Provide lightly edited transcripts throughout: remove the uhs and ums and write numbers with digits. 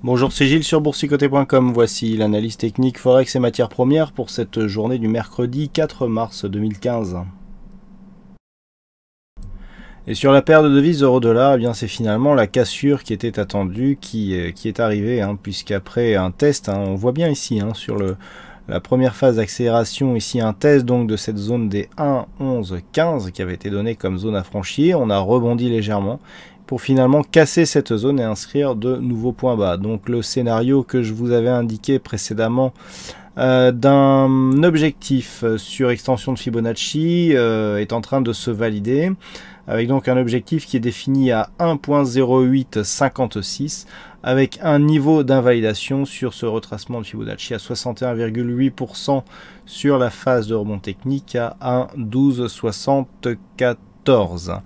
Bonjour, c'est Gilles sur boursicoté.com. Voici l'analyse technique Forex et matières premières pour cette journée du mercredi 4 mars 2015. Et sur la paire de devises euro-dollar, eh bien c'est finalement la cassure qui était attendue qui est arrivée, puisqu'après un test, on voit bien ici sur la première phase d'accélération, ici un test donc de cette zone des 1,11,15 qui avait été donnée comme zone à franchir. On a rebondi légèrement pour finalement casser cette zone et inscrire de nouveaux points bas. Donc le scénario que je vous avais indiqué précédemment d'un objectif sur extension de Fibonacci est en train de se valider, avec donc un objectif qui est défini à 1.0856 avec un niveau d'invalidation sur ce retracement de Fibonacci à 61,8% sur la phase de rebond technique à 1,1274.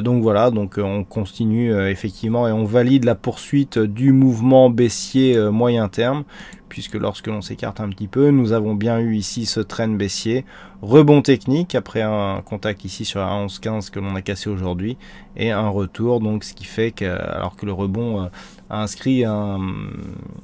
Donc voilà, donc on continue effectivement et on valide la poursuite du mouvement baissier moyen terme, puisque lorsque l'on s'écarte un petit peu, nous avons bien eu ici ce trend baissier, rebond technique après un contact ici sur la 11,15 que l'on a cassé aujourd'hui et un retour, donc ce qui fait que alors que le rebond a inscrit un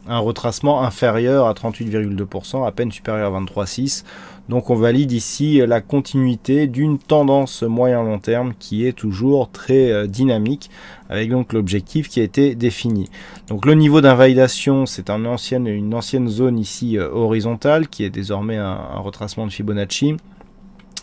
retracement inférieur à 38,2%, à peine supérieur à 23,6. Donc on valide ici la continuité d'une tendance moyen-long terme qui est toujours très dynamique, avec donc l'objectif qui a été défini. Donc le niveau d'invalidation, c'est une ancienne zone ici horizontale qui est désormais un retracement de Fibonacci.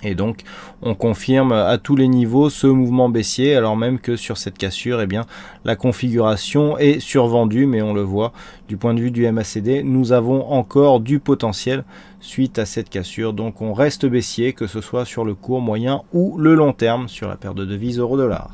Et donc on confirme à tous les niveaux ce mouvement baissier, alors même que sur cette cassure, eh bien, la configuration est survendue, mais on le voit du point de vue du MACD, nous avons encore du potentiel suite à cette cassure. Donc on reste baissier, que ce soit sur le court, moyen ou le long terme sur la paire de devises euro-dollar.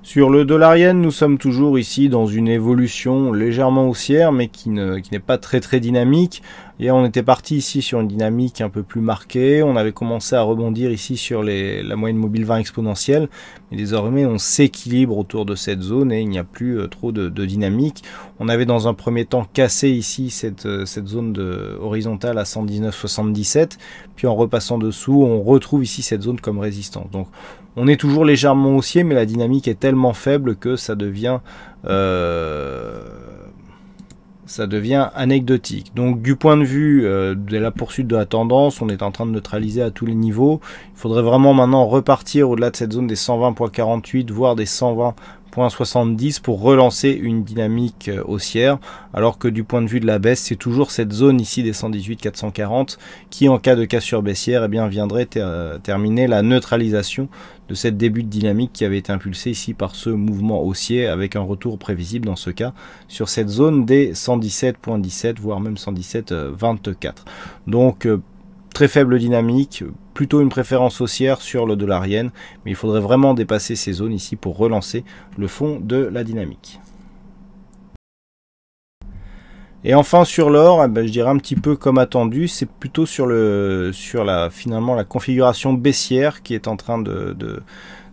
Sur le dollar-yen, nous sommes toujours ici dans une évolution légèrement haussière, mais qui n'est pas très dynamique. Et on était parti ici sur une dynamique un peu plus marquée. On avait commencé à rebondir ici sur la moyenne mobile 20 exponentielle. Mais désormais, on s'équilibre autour de cette zone et il n'y a plus trop de dynamique. On avait dans un premier temps cassé ici cette zone horizontale à 119,77. Puis en repassant dessous, on retrouve ici cette zone comme résistance. Donc on est toujours légèrement haussier, mais la dynamique est tellement faible que ça devient anecdotique. Donc du point de vue de la poursuite de la tendance, on est en train de neutraliser à tous les niveaux. Il faudrait vraiment maintenant repartir au-delà de cette zone des 120,48, voire des 120,70 pour relancer une dynamique haussière, alors que du point de vue de la baisse, c'est toujours cette zone ici des 118,440 qui, en cas de cassure baissière, eh bien, viendrait terminer la neutralisation de cette début de dynamique qui avait été impulsé ici par ce mouvement haussier, avec un retour prévisible dans ce cas sur cette zone des 117,17 voire même 117,24. Donc très faible dynamique, plutôt une préférence haussière sur le dollar yen, mais il faudrait vraiment dépasser ces zones ici pour relancer le fond de la dynamique. Et enfin sur l'or, je dirais un petit peu comme attendu, c'est plutôt finalement la configuration baissière qui est en train de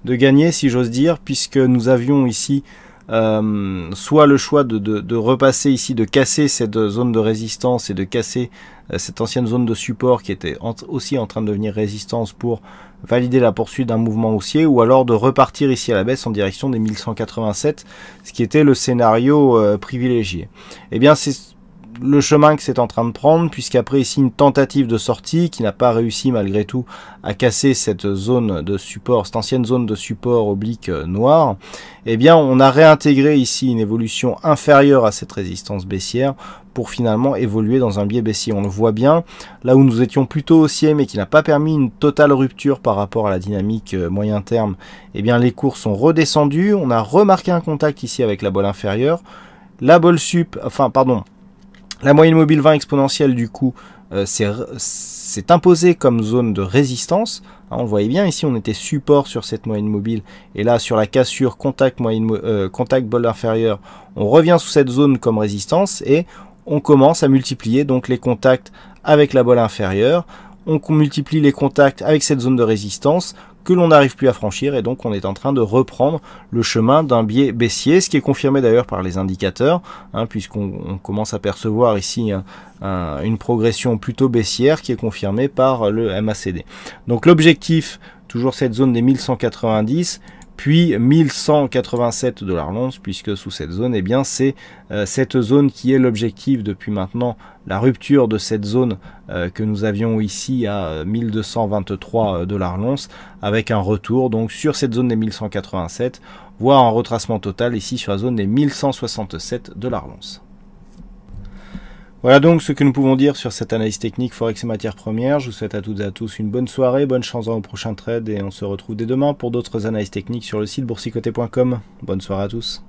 gagner, si j'ose dire, puisque nous avions ici soit le choix de repasser ici, de casser cette zone de résistance et de casser cette ancienne zone de support qui était aussi en train de devenir résistance pour valider la poursuite d'un mouvement haussier, ou alors de repartir ici à la baisse en direction des 1187, ce qui était le scénario privilégié. Eh bien c'est le chemin que c'est en train de prendre, puisqu'après ici une tentative de sortie qui n'a pas réussi malgré tout à casser cette zone de support, cette ancienne zone de support oblique noire, eh bien on a réintégré ici une évolution inférieure à cette résistance baissière pour finalement évoluer dans un biais baissier. On le voit bien, là où nous étions plutôt haussiers mais qui n'a pas permis une totale rupture par rapport à la dynamique moyen terme, eh bien les cours sont redescendus, on a remarqué un contact ici avec la bolle inférieure, la moyenne mobile 20 exponentielle du coup s'est imposée comme zone de résistance. On le voyait bien ici, on était support sur cette moyenne mobile, et là sur la cassure contact bolle inférieure, on revient sous cette zone comme résistance et on commence à multiplier donc les contacts avec la bolle inférieure. On multiplie les contacts avec cette zone de résistance que l'on n'arrive plus à franchir, et donc on est en train de reprendre le chemin d'un biais baissier, ce qui est confirmé d'ailleurs par les indicateurs, puisqu'on commence à percevoir ici une progression plutôt baissière qui est confirmée par le MACD. Donc l'objectif, toujours cette zone des 1190, puis 1187 $ l'once, puisque sous cette zone, eh bien c'est cette zone qui est l'objectif depuis maintenant la rupture de cette zone que nous avions ici à 1223 $ l'once, avec un retour donc sur cette zone des 1187, voire un retracement total ici sur la zone des 1167 $ l'once. Voilà donc ce que nous pouvons dire sur cette analyse technique Forex et matières premières. Je vous souhaite à toutes et à tous une bonne soirée, bonne chance dans vos prochains trades et on se retrouve dès demain pour d'autres analyses techniques sur le site boursicoté.com. Bonne soirée à tous.